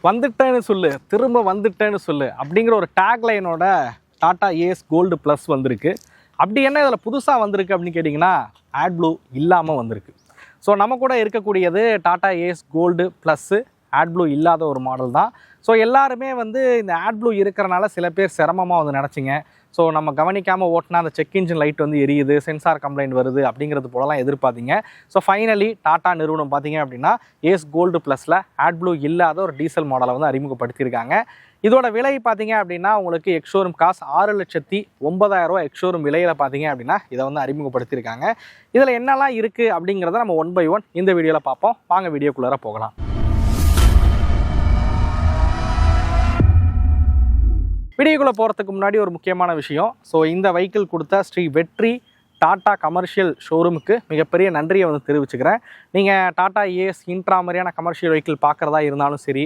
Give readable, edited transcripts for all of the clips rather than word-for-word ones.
வந்துட்டேன்னு சொல்லு, திரும்ப வந்துட்டேன்னு சொல்லு அப்படிங்கிற ஒரு டேக்லைனோட டாடா ஏஸ் கோல்டு ப்ளஸ் வந்திருக்கு. அப்படி என்ன இதில் புதுசாக வந்திருக்கு அப்படின்னு கேட்டிங்கன்னா, AdBlue இல்லாமல் வந்திருக்கு. ஸோ நம்ம கூட இருக்கக்கூடியது Tata ace gold plus AdBlue இல்லாத ஒரு மாடல் தான். ஸோ எல்லாருமே வந்து இந்த AdBlue இருக்கிறனால சில பேர் சிரமமாக வந்து நினச்சிங்க. ஸோ நம்ம கவனிக்காமல் ஓட்டினா அந்த செக் இன்ஜின் லைட் வந்து எரியுது, சென்சார் கம்ப்ளைண்ட் வருது அப்படிங்கிறது போலலாம் எதிர்பார்த்தீங்க. ஸோ ஃபைனலி டாடா நிறுவனம் பார்த்தீங்க அப்படின்னா ஏஸ் கோல்டு ப்ளஸில் AdBlue இல்லாத ஒரு டீசல் மாடலை வந்து அறிமுகப்படுத்தியிருக்காங்க. இதோட விலை பார்த்தீங்க அப்படின்னா உங்களுக்கு எக்ஷோரூம் காசு 6,09,000 எக்ஷோரூம் விலையில் பார்த்தீங்க அப்படின்னா இதை வந்து அறிமுகப்படுத்தியிருக்காங்க. இதில் என்னெல்லாம் இருக்குது அப்படிங்கிறத நம்ம 1 by 1 இந்த வீடியோவில் பார்ப்போம். வாங்க வீடியோக்குள்ளார போகலாம். வீடியோக்குள்ளே போகிறதுக்கு முன்னாடி ஒரு முக்கியமான விஷயம். ஸோ இந்த வெஹிக்கிள் கொடுத்த ஸ்ரீ வெற்றி டாடா கமர்ஷியல் ஷோரூமுக்கு மிகப்பெரிய நன்றியை வந்து தெரிவிச்சுக்கிறேன். நீங்கள் டாடா ஏஸ் இன்ட்ரா மாதிரியான கமர்ஷியல் வெஹிக்கிள் பார்க்குறதா இருந்தாலும் சரி,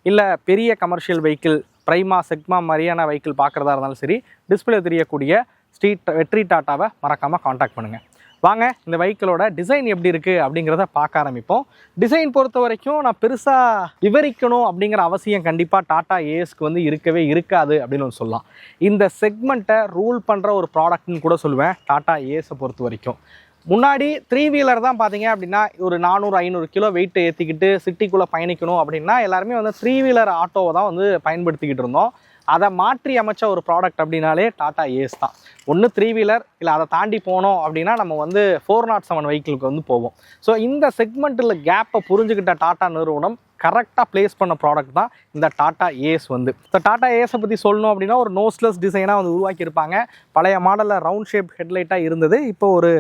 இல்லை பெரிய கமர்ஷியல் வெஹிக்கிள் பிரைமா செக்மா மாதிரியான வெஹிக்கிள் பார்க்குறதா இருந்தாலும் சரி, டிஸ்பிளே தெரியக்கூடிய ஸ்ரீ வெற்றி டாட்டாவை மறக்காமல் காண்டாக்ட் பண்ணுங்கள். வாங்க இந்த வெஹிக்கிளோட டிசைன் எப்படி இருக்குது அப்படிங்கிறத பார்க்க ஆரம்பிப்போம். டிசைன் பொறுத்த வரைக்கும் நான் பெருசாக விவரிக்கணும் அப்படிங்கிற அவசியம் கண்டிப்பாக டாடா ஏஸ்க்கு வந்து இருக்கவே இருக்காது அப்படின்னு சொல்லலாம். இந்த செக்மெண்ட்டை ரூல் பண்ணுற ஒரு ப்ராடக்ட்னு கூட சொல்லுவேன் டாடா ஏஸை பொறுத்த வரைக்கும். முன்னாடி 3 வீலர் தான் பார்த்தீங்க அப்படின்னா ஒரு 400-500 கிலோ வெயிட் ஏற்றிக்கிட்டு சிட்டிக்குள்ளே பயணிக்கணும் அப்படின்னா எல்லாருமே வந்து 3 வீலர் ஆட்டோவை தான் வந்து பயன்படுத்திக்கிட்டு இருந்தோம். அதை மாற்றி அமைச்ச ஒரு ப்ராடக்ட் அப்படின்னாலே டாடா ஏஸ் தான். ஒன்று 3 வீலர், இல்லை அதை தாண்டி போனோம் அப்படின்னா நம்ம வந்து 407 வெஹிக்கிளுக்கு வந்து போவோம். ஸோ இந்த செக்மெண்ட்டில் கேப்பை புரிஞ்சுக்கிட்ட டாடா நிறுவனம் கரெக்டாக ப்ளேஸ் பண்ண ப்ராடக்ட் தான் இந்த டாடா ஏஸ் வந்து. ஸோ டாடா ஏஸை பற்றி சொல்லணும் அப்படின்னா ஒரு நோஸ்லெஸ் டிசைனாக வந்து உருவாக்கியிருப்பாங்க. பழைய மாடலில் ரவுண்ட் ஷேப் ஹெட்லைட்டாக இருந்தது. இப்போ ஒரு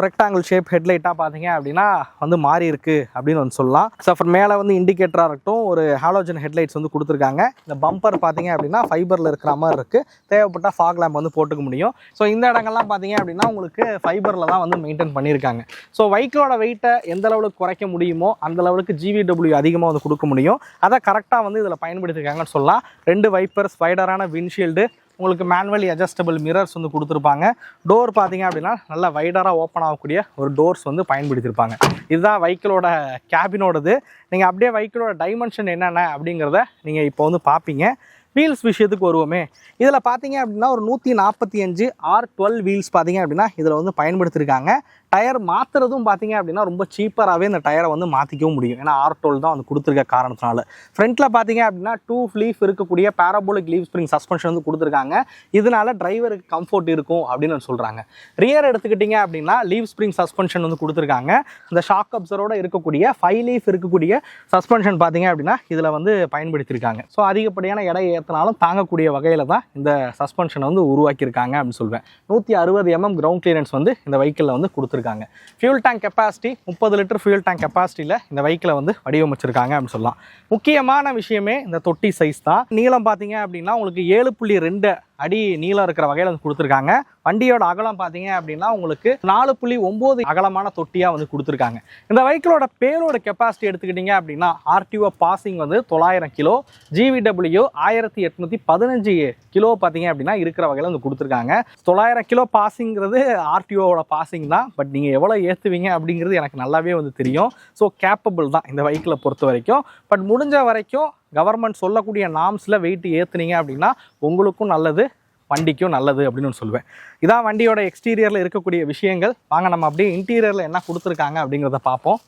ரெக்டாங்கிள் ஷேப் ஹெட்லைட்டாக பார்த்தீங்க அப்படின்னா வந்து மாறி இருக்குது அப்படின்னு வந்து சொல்லலாம். ஸோ அப்புறம் மேலே வந்து இண்டிகேட்டராக இருக்கட்டும் ஒரு ஹாலோஜன் ஹெட்லைட்ஸ் வந்து கொடுத்துருக்காங்க. இந்த பம்பர் பார்த்தீங்க அப்படின்னா ஃபைபரில் இருக்கிற மாதிரி இருக்குது. தேவைப்பட்டால் ஃபாக் லேம்ப் வந்து போட்டுக்க முடியும். ஸோ இந்த இடங்கள்லாம் பார்த்தீங்க அப்படின்னா உங்களுக்கு ஃபைபரில் தான் வந்து மெயின்டைன் பண்ணியிருக்காங்க. ஸோ வெஹிக்கிளோட வெயிட்டை எந்த லெவலுக்கு குறைக்க முடியுமோ அந்த லெவலுக்கு GVW அதிகமாக வந்து கொடுக்க முடியும். அதை கரெக்டாக வந்து இதில் பயன்படுத்தியிருக்காங்கன்னு சொல்லலாம். 2 வைப்பர்ஸ், வைடரான விண்ட்ஷீல்டு, உங்களுக்கு மேனுவலி அட்ஜஸ்டபிள் மிரர்ஸ் வந்து கொடுத்துருப்பாங்க. டோர் பார்த்தீங்க அப்படின்னா நல்லா வைடராக ஓப்பன் ஆகக்கூடிய ஒரு டோர்ஸ் வந்து பயன்படுத்தியிருப்பாங்க. இதுதான் வெஹிக்கிளோட கேபினோடது. நீங்கள் அப்படியே வெஹிக்கிளோட டைமென்ஷன் என்னென்ன அப்படிங்கிறத நீங்கள் இப்போ வந்து பார்ப்பீங்க. வீல்ஸ் விஷயத்துக்கு வருவோமே. இதில் பார்த்தீங்க அப்படின்னா ஒரு 145 R12 வீல்ஸ் பார்த்தீங்க அப்படின்னா இதில் வந்து பயன்படுத்தியிருக்காங்க. டயர் மாற்றுறதும் பார்த்தீங்க அப்படின்னா ரொம்ப சீப்பராகவே இந்த டயரை வந்து மாற்றிக்கவும் முடியும். ஏன்னா R12 தான் வந்து கொடுத்துருக்க காரணத்தினால. ஃப்ரண்ட்டில் பார்த்தீங்க அப்படின்னா 2 லீஃப் இருக்கக்கூடிய பேராபோலிக் லீவ் ஸ்ப்ரிங் சஸ்பென்ஷன் வந்து கொடுத்துருக்காங்க. இதனால டிரைவருக்கு கம்ஃபர்ட் இருக்கும் அப்படின்னு சொல்கிறாங்க. ரியர் எடுத்துக்கிட்டிங்க அப்படின்னா லீவ் ஸ்ப்ரிங் சஸ்பென்ஷன் வந்து கொடுத்துருக்காங்க. இந்த ஷாக் அப்சரோட இருக்கக்கூடிய 5 லீஃப் இருக்கக்கூடிய சஸ்பென்ஷன் பார்த்தீங்க அப்படின்னா இதில் வந்து பயன்படுத்தியிருக்காங்க. ஸோ அதிகப்படியான எடை ஏற்றினாலும் தாங்கக்கூடிய வகையில் தான் இந்த சஸ்பென்ஷனை வந்து உருவாக்கியிருக்காங்க அப்படின்னு சொல்வேன். 160 mm கிரவுண்ட் கிளியரன்ஸ் வந்து இந்த வெஹிக்கிளில் வந்து கொடுத்துருக்காங்க. Fuel tank capacity 30 litre fuel tank கெப்பாசிட்டியில் இந்த வெஹிக்கிளை வந்து வடிவமைச்சிருக்காங்க அப்படின்னு சொல்லலாம். முக்கியமான விஷயமே இந்த தொட்டி சைஸ் தான். நீளம் பார்த்தீங்க அப்படின்னா உங்களுக்கு 7.2 அடி நீளம் இருக்கிற வகையில் வந்து கொடுத்துருக்காங்க. வண்டியோட அகலம் பார்த்தீங்க அப்படின்னா உங்களுக்கு 4.9 அகலமான தொட்டியாக வந்து கொடுத்துருக்காங்க. இந்த வெஹிக்கிளோட பேலோட கெப்பாசிட்டி எடுத்துக்கிட்டிங்க அப்படின்னா RTO பாசிங் வந்து 900 கிலோ, GVW 1815 கிலோ பார்த்தீங்க அப்படின்னா இருக்கிற வகையில் வந்து கொடுத்துருக்காங்க. 900 கிலோ பாசிங்கிறது RTOவோட பாசிங் தான். பட் நீங்கள் எவ்வளோ ஏற்றுவீங்க அப்படிங்கிறது எனக்கு நல்லாவே வந்து தெரியும். ஸோ கேப்பபிள் தான் இந்த வெஹிக்கிளை பொறுத்த வரைக்கும். பட் முடிஞ்ச வரைக்கும் கவர்மெண்ட் சொல்லக்கூடிய நார்ம்ஸில் வெயிட் ஏற்றுனீங்க அப்படின்னா உங்களுக்கும் நல்லது, வண்டிக்கும் நல்லது அப்படின்னு சொல்லுவேன். இதான் வண்டியோட எக்ஸ்டீரியரில் இருக்கக்கூடிய விஷயங்கள். வாங்க நம்ம அப்படியே இன்டீரியரில் என்ன கொடுத்துருக்காங்க அப்படிங்கிறத பார்ப்போம்.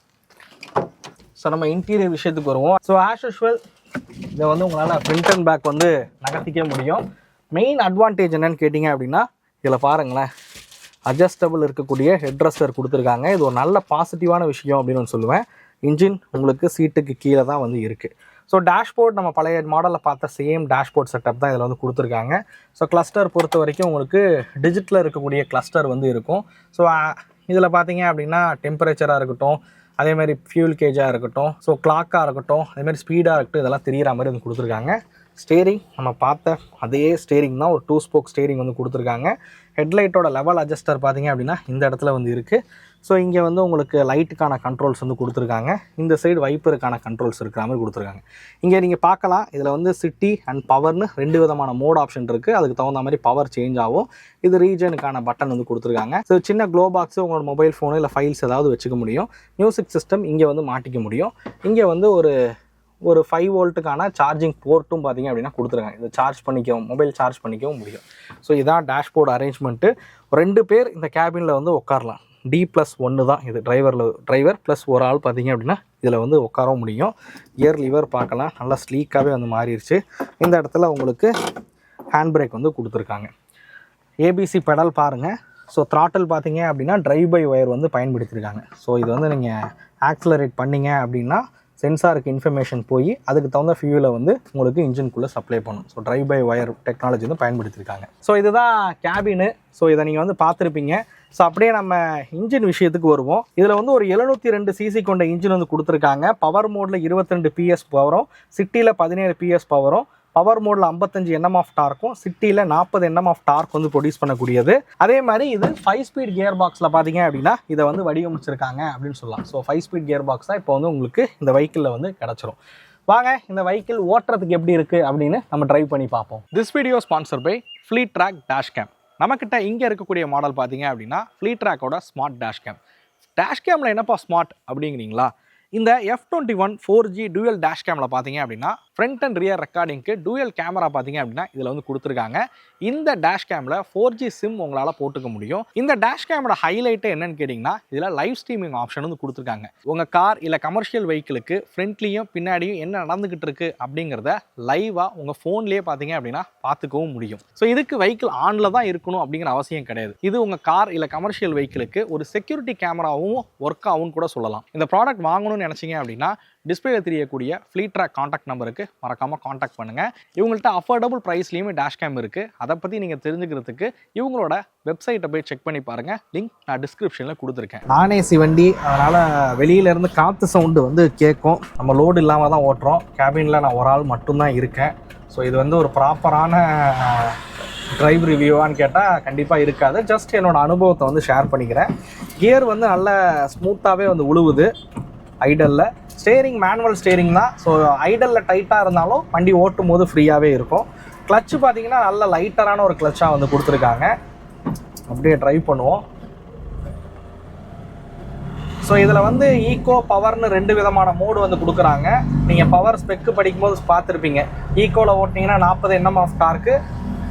ஸோ நம்ம இன்டீரியர் விஷயத்துக்கு வருவோம். ஸோ ஆஸ் யூஷுவல் இதை வந்து உங்களால் ஃப்ரண்ட் அண்ட் பேக் வந்து நகர்த்திக்க முடியும். மெயின் அட்வான்டேஜ் என்னன்னு கேட்டிங்க அப்படின்னா இதில் பாருங்களேன், அட்ஜஸ்டபிள் இருக்கக்கூடிய ஹெட்ரெஸ்டர் கொடுத்துருக்காங்க. இது ஒரு நல்ல பாசிட்டிவான விஷயம் அப்படின்னு சொல்லுவேன். இன்ஜின் உங்களுக்கு சீட்டுக்கு கீழே தான் வந்து இருக்குது. ஸோ டேஷ்போர்ட் நம்ம பழைய மாடலில் பார்த்த சேம் டேஷ்போர்ட் செட்டப் தான் இதில் வந்து கொடுத்துருக்காங்க. ஸோ கிளஸ்டர் பொறுத்த வரைக்கும் உங்களுக்கு டிஜிட்டலில் இருக்கக்கூடிய கிளஸ்டர் வந்து இருக்கும். ஸோ இதில் பார்த்தீங்க அப்படின்னா டெம்பரேச்சராக இருக்கட்டும், அதேமாதிரி ஃபியூல் கேஜாக இருக்கட்டும், ஸோ கிளாக்காக இருக்கட்டும், அதேமாதிரி ஸ்பீடாக இருக்கட்டும், இதெல்லாம் தெரிகிற மாதிரி வந்து கொடுத்துருக்காங்க. ஸ்டேரிங் நம்ம பார்த்த அதே ஸ்டேரிங் தான், ஒரு 2 ஸ்போக் ஸ்டேரிங் வந்து கொடுத்துருக்காங்க. ஹெட்லைட்டோட லெவல் அட்ஜஸ்டர் பார்த்தீங்க அப்படின்னா இந்த இடத்துல வந்து இருக்குது. ஸோ இங்கே வந்து உங்களுக்கு லைட்டுக்கான கண்ட்ரோல்ஸ் வந்து கொடுத்துருக்காங்க. இந்த சைடு வைப்பருக்கான கண்ட்ரோல்ஸ் இருக்கிற மாதிரி கொடுத்துருக்காங்க. இங்கே நீங்கள் பார்க்கலாம், இதில் வந்து சிட்டி அண்ட் பவர்னு 2 விதமான மோட் ஆப்ஷன் இருக்குது. அதுக்கு தகுந்த மாதிரி பவர் சேஞ்ச் ஆகும். இது ரீஜனுக்கான பட்டன் வந்து கொடுத்துருக்காங்க. ஸோ சின்ன க்ளோ பாக்ஸு உங்களோட மொபைல் ஃபோனு இல்லை ஃபைல்ஸ் ஏதாவது வச்சுக்க முடியும். மியூசிக் சிஸ்டம் இங்கே வந்து மாட்டிக்க முடியும். இங்கே வந்து ஒரு ஒரு 5 வோல்ட்டுக்கான சார்ஜிங் போர்ட்டும் பார்த்தீங்க அப்படின்னா கொடுத்துருக்காங்க. இதை சார்ஜ் பண்ணிக்கவும், மொபைல் சார்ஜ் பண்ணிக்கவும் முடியும். ஸோ இதான் டேஷ்போர்டு அரேஞ்ச்மெண்ட்டு. 2 பேர் இந்த கேபினில் வந்து உட்காரலாம். D+1 தான் இது. டிரைவர் ப்ளஸ் ஒரு ஆள் பார்த்தீங்க அப்படின்னா இதில் வந்து உட்காரவும் முடியும். கியர் லிவர் பார்க்கலாம், நல்லா ஸ்லீக்காகவே வந்து மாறிடுச்சு. இந்த இடத்துல உங்களுக்கு ஹேண்ட் பிரேக் வந்து கொடுத்துருக்காங்க. ஏபிசி பெடல் பாருங்கள். ஸோ த்ராட்டில் பார்த்தீங்க அப்படின்னா ட்ரைவ் பை ஒயர் வந்து பயன்படுத்தியிருக்காங்க. ஸோ இது வந்து நீங்கள் ஆக்சலரேட் பண்ணிங்க அப்படின்னா சென்சாருக்கு இன்ஃபர்மேஷன் போய் அதுக்கு தகுந்த ஃபியூலை வந்து உங்களுக்கு இன்ஜின்குள்ளே சப்ளை பண்ணும். So drive by wire technology வந்து பயன்படுத்தியிருக்காங்க. ஸோ இதுதான் கேபினு. ஸோ இதை நீங்கள் வந்து பார்த்துருப்பீங்க. ஸோ அப்படியே நம்ம இன்ஜின் விஷயத்துக்கு வருவோம். இதில் வந்து ஒரு 702 சிசி கொண்ட இன்ஜின் வந்து கொடுத்துருக்காங்க. பவர் மோடில் 22 PS பவரும், சிட்டியில் 17 PS பவரும், பவர் மோடில் 55 Nm ஆஃப் டார்க்கும், சிட்டியில் 40 Nm ஆஃப் டார்க் வந்து ப்ரொடியூஸ் பண்ணக்கூடியது. அதே மாதிரி இது 5 ஸ்பீட் கியர் பாக்ஸில் பார்த்தீங்க அப்படின்னா இதை வந்து வடிவமைச்சிருக்காங்க அப்படின்னு சொல்லலாம். ஸோ 5 ஸ்பீட் கியர் பாக்ஸ் தான் இப்போ வந்து உங்களுக்கு இந்த வெஹிக்கிளில் வந்து கிடச்சிரும். வாங்க இந்த வெஹிக்கிள் ஓட்டுறதுக்கு எப்படி இருக்குது அப்படின்னு நம்ம ட்ரைவ் பண்ணி பார்ப்போம். This video sponsor by Fleet Track dash cam. நம்மக்கிட்ட இங்கே இருக்கக்கூடிய மாடல் பார்த்தீங்க அப்படின்னா ஃப்ளீட் ட்ராக்கோட ஸ்மார்ட் டேஷ் கேம். டேஷ் கேமில் என்னப்பா ஸ்மார்ட் அப்படிங்கிறீங்களா? இந்த F21 4G டூயல் டேஷ் கேமில் பார்த்தீங்க அப்படின்னா ஃப்ரண்ட் அண்ட் ரியர் ரெக்கார்டிங்க்கு டூயல் கேமரா பார்த்தீங்க அப்படின்னா இதில் வந்து கொடுத்துருக்காங்க. இந்த டேஷ் கேமில் 4G சிம் உங்களால் போட்டுக்க முடியும். இந்த டேஷ் கேமோட ஹைலைட்டே என்னன்னு கேட்டிங்கன்னா இதில் லைவ் ஸ்ட்ரீமிங் ஆப்ஷன் வந்து கொடுத்துருக்காங்க. உங்கள் கார் இல்லை கமர்ஷியல் வெஹிக்கிளுக்கு ஃப்ரண்ட்லேயும் பின்னாடியும் என்ன நடந்துக்கிட்டு இருக்குது அப்படிங்கிறத லைவாக உங்கள் ஃபோன்லேயே பார்த்தீங்க அப்படின்னா பார்த்துக்கவும் முடியும். ஸோ இதுக்கு வெஹிக்கிள் ஆனில் தான் இருக்கணும் அப்படிங்கிற அவசியம் கிடையாது. இது உங்கள் கார் இல்லை கமர்ஷியல் வெஹிக்கிளுக்கு ஒரு செக்யூரிட்டி கேமராவும் ஒர்க் ஆகும்னு கூட சொல்லலாம். இந்த ப்ராடக்ட் வாங்கணும்னு நினச்சிங்க அப்படின்னா டிஸ்பிளேல தெரியக்கூடிய ஃப்ளீட் ட்ராக் காண்டாக்ட் நம்பருக்கு மறக்காமல் காண்டாக்ட் பண்ணுங்கள். இவங்கள்ட்ட அஃபோர்டபுள் ப்ரைஸ்லேயுமே டேஷ் கேம் இருக்குது. அதை பற்றி நீங்கள் தெரிஞ்சுக்கிறதுக்கு இவங்களோட வெப்சைட்டை போய் செக் பண்ணி பாருங்கள். லிங்க் நான் டிஸ்கிரிப்ஷனில் கொடுத்துருக்கேன். நான்ஏசி வண்டி, அதனால் வெளியிலேருந்து காற்று சவுண்டு வந்து கேட்கும். நம்ம லோடு இல்லாமல் தான் ஓட்டுறோம். கேபினில் நான் ஒரு ஆள் மட்டும்தான் இருக்கேன். ஸோ இது வந்து ஒரு ப்ராப்பரான ட்ரைவ் ரிவ்யூவான்னு கேட்டால் கண்டிப்பாக இருக்காது. ஜஸ்ட் என்னோடய அனுபவத்தை வந்து ஷேர் பண்ணிக்கிறேன். கியர் வந்து நல்ல ஸ்மூத்தாகவே வந்து உழுவுது ஐடலில். ஸ்டேரிங் மேனுவல் ஸ்டேரிங் தான். ஸோ ஐடலில் டைட்டாக இருந்தாலும் வண்டி ஓட்டும் போது ஃப்ரீயாகவே இருக்கும். கிளச்சு பார்த்தீங்கன்னா நல்ல லைட்டரான ஒரு கிளச்சாக வந்து கொடுத்துருக்காங்க. அப்படியே ட்ரைவ் பண்ணுவோம். ஸோ இதில் வந்து ஈக்கோ பவர்னு 2 விதமான மோடு வந்து கொடுக்குறாங்க. நீங்கள் பவர் ஸ்பெக்கு படிக்கும்போது பார்த்துருப்பீங்க. ஈக்கோவில் ஓட்டிங்கன்னா 40 Nm ஆஃப் டார்க்கு,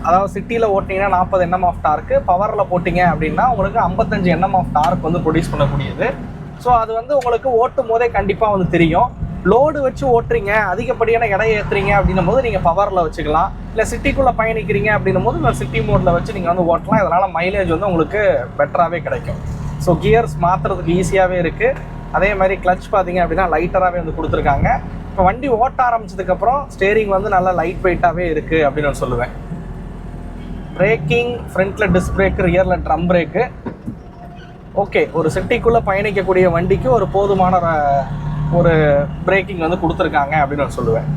அதாவது சிட்டியில் ஓட்டிங்கன்னா 40 Nm ஆஃப் டார்க்கு, பவரில் போட்டிங்க அப்படின்னா உங்களுக்கு 55 Nm ஆஃப் டார்க் வந்து ப்ரொடியூஸ் பண்ணக்கூடியது. ஸோ அது வந்து உங்களுக்கு ஓட்டும் போதே கண்டிப்பாக வந்து தெரியும். லோடு வச்சு ஓட்டுறீங்க, அதிகப்படியான எடை ஏற்றுறீங்க அப்படின்னும் போது நீங்கள் பவரில் வச்சுக்கலாம். இல்லை சிட்டிக்குள்ளே பயணிக்கிறீங்க அப்படின்னும் போது நான் சிட்டி மோடில் வச்சு நீங்கள் வந்து ஓட்டலாம். இதனால் மைலேஜ் வந்து உங்களுக்கு பெட்டராகவே கிடைக்கும். ஸோ கியர்ஸ் மாற்றுறதுக்கு ஈஸியாகவே இருக்குது. அதே மாதிரி கிளச் பார்த்தீங்க அப்படின்னா லைட்டராகவே வந்து கொடுத்துருக்காங்க. இப்போ வண்டி ஓட்ட ஆரம்பிச்சதுக்கப்புறம் ஸ்டேரிங் வந்து நல்லா லைட் வெயிட்டாகவே இருக்குது அப்படின்னு நான் சொல்லுவேன். பிரேக்கிங், ஃப்ரண்ட்டில் டிஸ்க் பிரேக்கு, ரியரில் ட்ரம் பிரேக்கு. ஓகே, ஒரு சிட்டிக்குள்ளே பயணிக்கக்கூடிய வண்டிக்கு ஒரு போதுமான ஒரு பிரேக்கிங் வந்து கொடுத்துருக்காங்க அப்படின்னு நான் சொல்லுவேன்.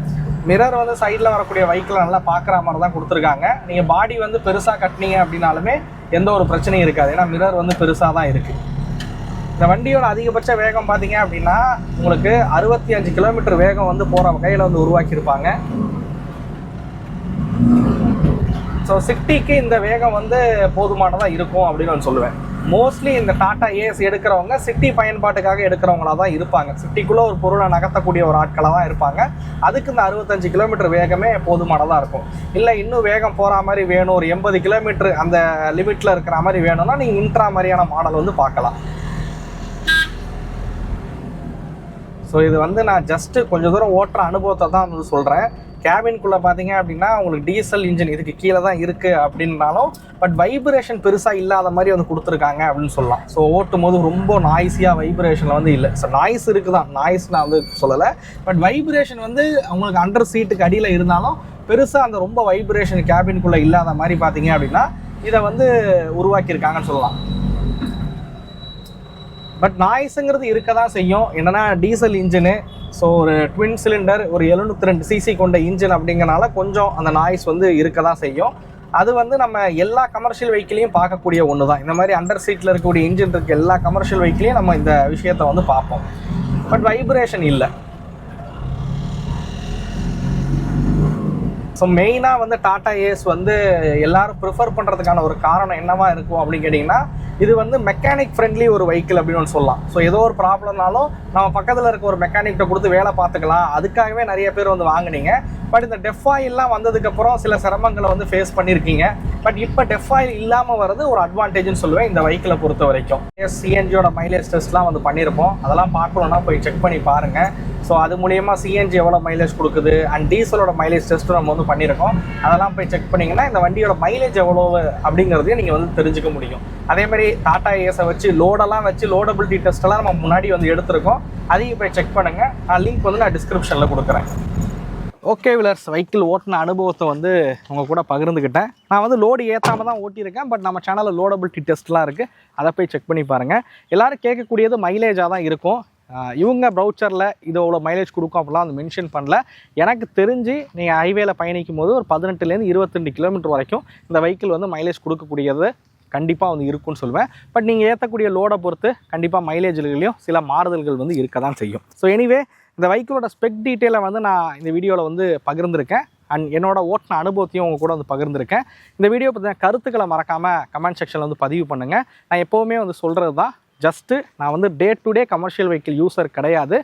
மிரர் வந்து சைடில் வரக்கூடிய வெஹிக்கிள் நல்லா பார்க்குற மாதிரி தான் கொடுத்துருக்காங்க. நீங்கள் பாடி வந்து பெருசாக கட்டினீங்க அப்படின்னாலுமே எந்த ஒரு பிரச்சனையும் இருக்காது. ஏன்னா மிரர் வந்து பெருசாக தான் இருக்குது. இந்த வண்டியோட அதிகபட்ச வேகம் பார்த்தீங்க அப்படின்னா உங்களுக்கு 65 கிலோமீட்டர் வேகம் வந்து போகிற வகையில் வந்து உருவாக்கியிருப்பாங்க. ஸோ சிட்டிக்கு இந்த வேகம் வந்து போதுமானதாக இருக்கும் அப்படின்னு நான் சொல்லுவேன். மோஸ்ட்லி இந்த டாடா ஏஸ் எடுக்கிறவங்க சிட்டி பயன்பாட்டுக்காக எடுக்கிறவங்களா தான் இருப்பாங்க. சிட்டிக்குள்ளே ஒரு பொருளை நகர்த்தக்கூடிய ஒரு ஆட்களாக தான் இருப்பாங்க. அதுக்கு இந்த 65 கிலோமீட்டர் வேகமே போதுமானதாக இருக்கும். இல்லை இன்னும் வேகம் போகிற மாதிரி வேணும், ஒரு 80 கிலோமீட்டர் அந்த லிமிட்டில் இருக்கிற மாதிரி வேணும்னா நீங்கள் இன்ட்ரா மாதிரியான மாடல் வந்து பார்க்கலாம். ஸோ இது வந்து நான் ஜஸ்ட்டு கொஞ்சம் தூரம் ஓட்டுற அனுபவத்தை தான் வந்து சொல்கிறேன். கேபின்குள்ளே பார்த்தீங்க அப்படின்னா உங்களுக்கு டீசல் இன்ஜின் இதுக்கு கீழே தான் இருக்குது அப்படின்னாலும் பட் வைப்ரேஷன் பெருசாக இல்லாத மாதிரி வந்து கொடுத்துருக்காங்க அப்படின்னு சொல்லலாம். ஸோ ஓட்டும் போது ரொம்ப நாய்ஸியாக வைப்ரேஷனில் வந்து இல்லை. ஸோ நாய்ஸ் இருக்குது தான், நாய்ஸ் நான் வந்து சொல்லலை. பட் வைப்ரேஷன் வந்து அவங்களுக்கு அண்டர் சீட்டுக்கு அடியில் இருந்தாலும் பெருசாக அந்த ரொம்ப வைப்ரேஷன் கேபின்குள்ளே இல்லாத மாதிரி பார்த்தீங்க அப்படின்னா இதை வந்து உருவாக்கியிருக்காங்கன்னு சொல்லலாம். பட் நாய்ஸுங்கிறது இருக்க தான் செய்யும். என்னென்னா டீசல் இன்ஜினு, ஸோ ஒரு ட்வின் சிலிண்டர், ஒரு 702 சிசி கொண்ட இன்ஜின் அப்படிங்கிறனால கொஞ்சம் அந்த நாய்ஸ் வந்து இருக்க தான் செய்யும். அது வந்து நம்ம எல்லா கமர்ஷியல் வெஹிக்கிளையும் பார்க்கக்கூடிய ஒன்று தான். இந்த மாதிரி அண்டர் சீட்டில் இருக்கக்கூடிய இன்ஜின் இருக்க எல்லா கமர்ஷியல் வெஹிக்கிளையும் நம்ம இந்த விஷயத்தை வந்து பார்ப்போம். பட் வைப்ரேஷன் இல்லை. ஸோ மெயினாக வந்து டாடா ஏஸ் வந்து எல்லாரும் ப்ரிஃபர் பண்ணுறதுக்கான ஒரு காரணம் என்னவா இருக்கும் அப்படின்னு கேட்டிங்கன்னா, இது வந்து மெக்கானிக் ஃப்ரெண்ட்லி ஒரு வெஹிக்கிள் அப்படின்னு ஒன்று சொல்லலாம். ஸோ ஏதோ ஒரு ப்ராப்ளம்னாலும் நம்ம பக்கத்தில் இருக்க ஒரு மெக்கானிக்கிட்ட கொடுத்து வேலை பார்த்துக்கலாம், அதுக்காகவே நிறைய பேர் வந்து வாங்கினீங்க. பட் இந்த டெஃப் ஆயில்லாம் வந்ததுக்கப்புறம் சில சிரமங்களை வந்து ஃபேஸ் பண்ணியிருக்கீங்க. பட் இப்போ டெஃப் ஆயில் இல்லாமல் வர்றது ஒரு அட்வான்டேஜ்னு சொல்லுவேன் இந்த வெஹிக்கிளை பொறுத்த வரைக்கும். சிஎன்ஜியோட மைலேஜ் டெஸ்ட்லாம் வந்து பண்ணியிருப்போம், அதெல்லாம் பார்க்கணுன்னா போய் செக் பண்ணி பாருங்கள். ஸோ அது மூலியமாக சிஎன்ஜி எவ்வளோ மைலேஜ் கொடுக்குது அண்ட் டீசலோட மைலேஜ் டெஸ்ட்டும் நம்ம வந்து பண்ணியிருக்கோம். அதெல்லாம் போய் செக் பண்ணிங்கன்னா இந்த வண்டியோட மைலேஜ் எவ்வளோ அப்படிங்கிறதையும் நீங்கள் வந்து தெரிஞ்சுக்க முடியும். அதேமாதிரி டாடா ஏஸை வச்சு லோடெல்லாம் வச்சு லோடபிலிட்டி டெஸ்ட்டெல்லாம் நம்ம முன்னாடி வந்து எடுத்திருக்கோம், அதையும் போய் செக் பண்ணுங்கள். லிங்க் வந்து நான் டிஸ்கிரிப்ஷனில் கொடுக்குறேன். ஓகே விலர்ஸ், வெஹிக்கிள் ஓட்டின அனுபவத்தை வந்து உங்கள் கூட பகிர்ந்துக்கிட்டேன். நான் வந்து லோடு ஏற்றாமல் தான் ஓட்டியிருக்கேன். பட் நம்ம சேனலில் லோடபிலிட்டி டெஸ்ட்லாம் இருக்குது, அதை போய் செக் பண்ணி பாருங்கள். எல்லோரும் கேட்கக்கூடியது மைலேஜாக தான் இருக்கும். இவங்க ப்ரௌச்சரில் இது அவ்வளோ மைலேஜ் கொடுக்கும் அப்படிலாம் வந்து மென்ஷன் பண்ணல. எனக்கு தெரிஞ்சு நீங்கள் ஹைவேல பயணிக்கும் போது ஒரு 18லேருந்து 22 கிலோமீட்டர் வரைக்கும் இந்த வெஹிக்கிள் வந்து மைலேஜ் கொடுக்கக்கூடியது கண்டிப்பாக வந்து இருக்குன்னு சொல்லுவேன். பட் நீங்கள் ஏற்றக்கூடிய லோடை பொறுத்து கண்டிப்பாக மைலேஜ்லையும் சில மாறுதல்கள் வந்து இருக்க தான் செய்யும். ஸோ எனிவே இந்த வெஹிக்கிளோட ஸ்பெக் டீட்டெயிலை வந்து நான் இந்த வீடியோவில் வந்து பகிர்ந்திருக்கேன். அண்ட் என்னோட ஓட்டின அனுபவத்தையும் உங்கள் கூட வந்து பகிர்ந்திருக்கேன். இந்த வீடியோ பற்றின கருத்துக்களை மறக்காமல் கமெண்ட் செக்ஷனில் வந்து பதிவு பண்ணுங்கள். நான் எப்போவுமே வந்து சொல்கிறது தான், ஜஸ்ட்டு நான் வந்து day to day commercial vehicle user கிடையாது.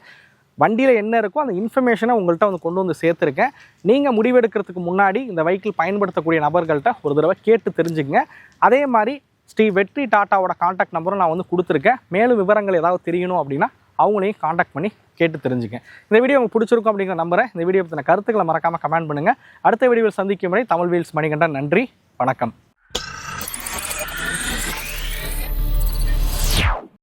வண்டியில் என்ன இருக்கோ அந்த இன்ஃபர்மேஷனை உங்கள்கிட்ட வந்து கொண்டு வந்து சேர்த்துருக்கேன். நீங்கள் முடிவெடுக்கிறதுக்கு முன்னாடி இந்த வெஹிக்கிள் பயன்படுத்தக்கூடிய நபர்கள்ட்ட ஒரு தடவை கேட்டு தெரிஞ்சுங்க. அதே மாதிரி ஸ்ரீ வெற்றி டாட்டாவோட காண்டாக்ட் நம்பரும் நான் வந்து கொடுத்துருக்கேன். மேலும் விவரங்கள் ஏதாவது தெரியணும் அப்படின்னா அவங்களையும் காண்டாக்ட் பண்ணி கேட்டு தெரிஞ்சுங்க. இந்த வீடியோ உங்களுக்கு பிடிச்சிருக்கும் அப்படிங்கிற நம்புறேன். இந்த வீடியோ பற்றின கருத்துக்களை மறக்காமல் கமெண்ட் பண்ணுங்கள். அடுத்த வீடியோவில் சந்திக்கும் வரை தமிழ் வீல்ஸ் மணிகண்டன். நன்றி, வணக்கம்.